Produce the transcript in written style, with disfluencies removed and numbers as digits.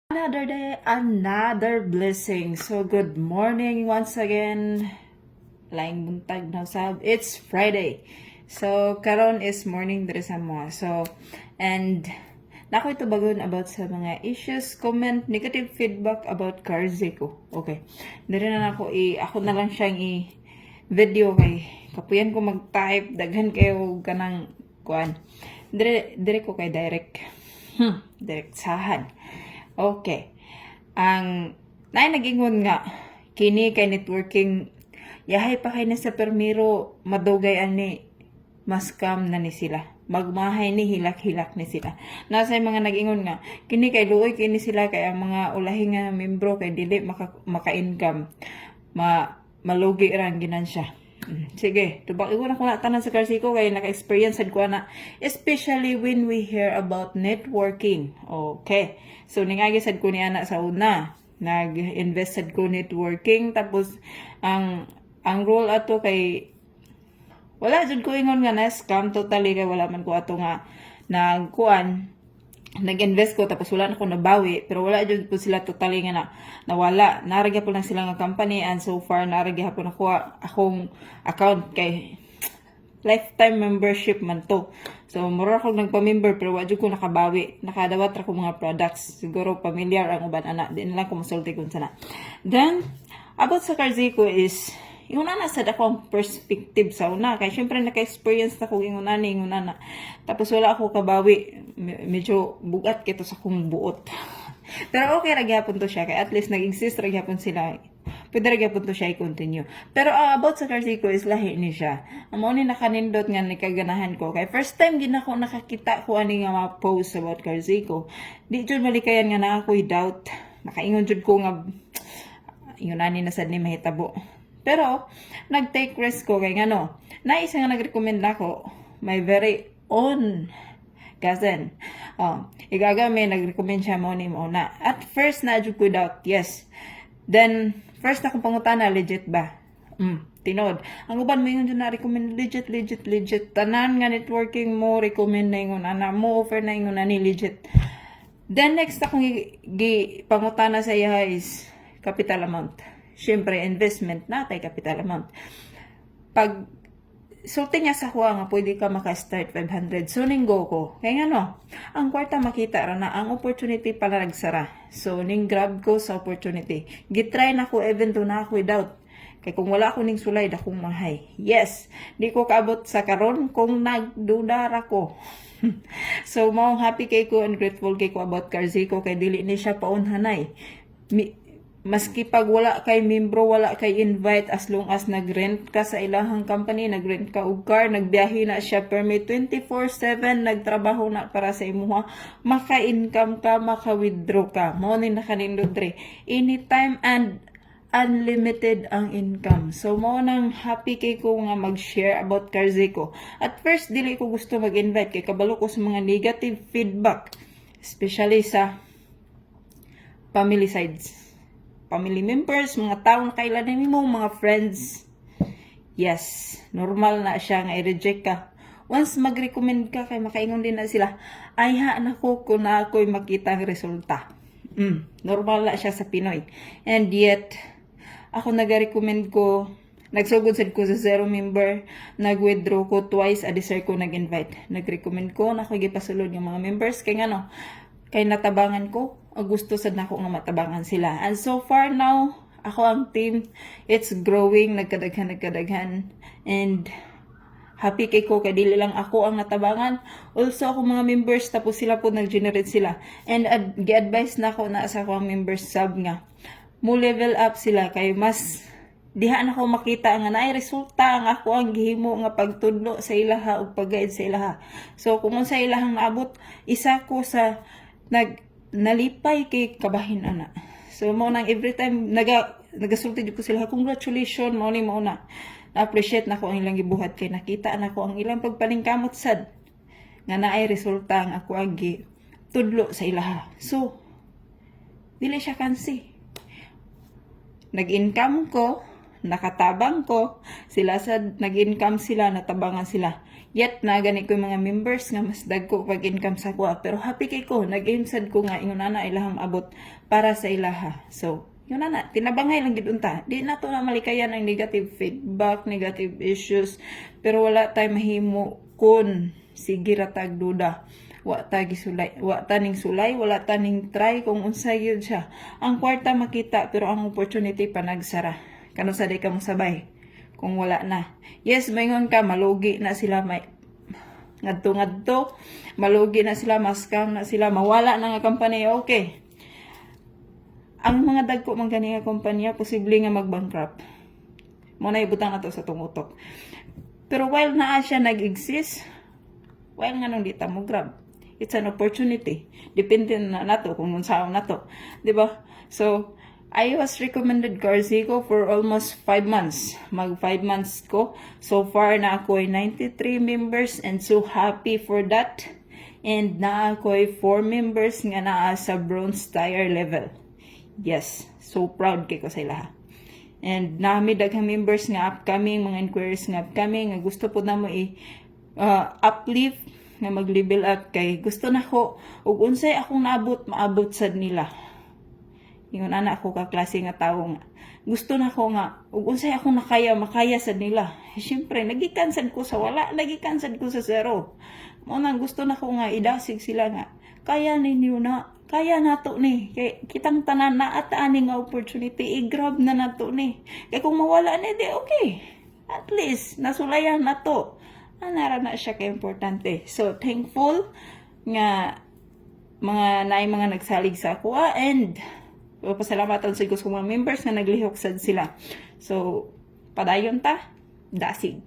Another day, another blessing. So good morning once again. Laing buntag na usab. It's Friday. So karon is morning diri sa mga. So and nako ito bagon about sa mga issues, comment, negative feedback about Carzeko. Okay. Diri na ako na lang siyang video kay kapuyan ko mag-type daghan kayo kanang kuan. Dire ko kay direct. Direct sahan. Okay. Ang nagingon nga kini kay networking yahay pa kay na sa permiro madugay ani maskam na ni sila. Magmahay ni hilak-hilak ni sila. Nasa mga nagingon nga kini kay luoy kini sila kay ang mga ulahi nga membro kay dili maka-income. Malugi ra ang ginansya. Sige, tubak ko na tanan sa Carzeko kay naka-experience ko na, especially when we hear about networking. Okay. So ningagi sad ko ni ana sa una, nag-invested ko networking tapos ang role ato kay wala jud ko ingon nga na scam totally kay wala man ko ato nga nag-invest ko tapos wala na ko nabawi pero wala jud po sila totally nga nawala naragya po lang sila nga company and so far naragya po nakuha akong account kay lifetime membership man to. So mura ako nagpa-member pero wa jud ko nakabawi, nakadawat ra ko mga products, siguro familiar ang uban ana di na lang ko masulti kun sana. Then about sa Carzeko is yung nana sa akong perspective sa una kay syempre naka-experience na ko ingon na tapos wala ako kabawi, medyo bugat kito sa kong buot. Pero okay ra gyapon to siya kay at least nag-exist ra gyapon sila, pwede ra gyapon to siya i-continue. Pero about sa Carzeko is lahi ni siya, amo ni nakanindot nga nikaganahan ko kay first time din ako nakakita ko ani nga mga post about Carzeko. Di jud malikayan nga na ako'y doubt, nakaingon jud ko nga yun ani na sad ni mahitabo. Pero, nag-take risk ko kay ngano. Naisa nga nag-recommend ako, my very own cousin. Igagami, nag-recommend siya mo ni na. At first, na-adjud ko doubt, yes. Then, first na kong pangutana, legit ba? Tinod. Ang uban mo yung na-recommend, legit. Tanan nga networking mo, recommend na yung ana mo, offer na yung ni legit. Then, next akong pangutana sa iya is capital amount. Siyempre, investment na tay capital amount. Pag sulti niya sa kuha nga, pwede ka maka-start 500. So, ninggo ko. Kaya nga no, ang kwarta makita ra na ang opportunity pala nagsara. So, ning grab ko sa opportunity. Gitry na ko even though na ako without. Kaya kung wala ako ning sulay, dakong mahay. Yes, di ko kaabot sa karon kung nagdudara ko. So, maong happy kay ko and grateful kay ko about Carzeko kay dili ni siya paunhanay. Maski pag wala kay membro, wala kay invite, as long as nagrent ka sa ilahang company, nagrent ka og car, nagbiyahe na siya permit 24/7, nagtrabaho na para sa imuha, maka-income ka, maka-withdraw ka. Mao ni nakanindot dre. Anytime and unlimited ang income. So mao nang happy kay ko nga mag-share about Carzeko. At first dili ko gusto mag-invite kay kabalo ko sa mga negative feedback, especially sa family sides. Family members, mga tao na kailan mo, mga friends. Yes, normal na siya nga i-reject ka. Once mag-recommend ka, kay makaingon din na sila, ay na ko kung na ako'y makita ang resulta. Normal na siya sa Pinoy. And yet, ako nag-recommend ko, nagsugod sad ko sa zero member, nag-withdraw ko twice, adisar ko nag-invite. Nag-recommend ko, na ako'y gipasulod yung mga members, kay nga no, kay natabangan ko, gusto sad nako nga matabangan sila. And so far now, ako ang team, it's growing, nagkadaghan, and happy kay ko, kay dili lang ako ang natabangan. Also, ako mga members, tapos sila po nag-generate sila. And gi-advise na ako na sa akong members sub nga, mo level up sila, kay mas diha na ako makita nga naay resulta ang ako ang gihimo nga pagtudlo sa ilaha ug pag-guide sa ilaha. So, kung sa ilahang naabot, isa ko sa nalipay kay kabahin ana. So mo nang every time nagasulti jud ko sila, congratulations, mo ni mo na appreciate nako ang ilang gibuhat kay nakita nako ang ilang pagpalingkamot sad nga naay resulta ang ako ang tudlo sa ilaha. So dili siya kansi. Nag-income ko, nakatabang ko, sila sad nag-income sila, natabangan sila. Yet na gani ko yung mga members nga mas dagko pag income sa kuha. Pero happy kay ko, nag-aim sad ko nga ingon ana ilahang abot para sa ilaha. So, yun na, tinabangay lang gid unta. Di na to na malikayan ang negative feedback, negative issues, pero wala tay mahimo kun sige ra tag duda. Wa ta gisulay, wa ta ning sulay, wala ta ning try kung unsay gyud siya. Ang kwarta makita pero ang opportunity pa nagsara. Kano sa day ka mo sabay kung wala na. Yes, maingon ka malugi na sila may ngadto-ngadto, malugi na sila, maskam na sila, mawala na nga company, okay. Ang mga dagko man gani nga kumpanya posible nga mag-bankrupt. Mo na ibutang nato sa tumutok. Pero while naa siya nag-exist, while nga nung di ta mo grab, it's an opportunity. Depende na nato kung unsaon nato, di ba? So, I was recommended Carzico for almost 5 months. Mag 5 months ko. So far na ako ay 93 members and so happy for that. And na ako ay 4 members nga naa sa bronze tier level. Yes, so proud kay ko sa ilaha. And nami daghang members nga upcoming, mga inquiries nga upcoming, nga gusto po na mo uplift, nga mag-level up kay gusto na ko, ug unsay akong naabot, maabot sad nila. Ingon ana ako ka klase nga tawo nga. Gusto na ko nga, ug unsay akong nakaya, makaya sad nila. Siyempre, nagikan sad ko sa wala, nagikan sad ko sa zero. Mo nang gusto na ko nga idasig sila nga. Kaya ninyo na, kaya nato ni. Kay kitang tanan na at ani nga opportunity, i-grab na nato ni. Kay kung mawala ni, di okay. At least, nasulayan na to. Anara na siya ka-importante. So, thankful nga mga nagsalig sa ako and pasalamatan sa mga members na naglihok sad sila. So, padayon ta, dasig.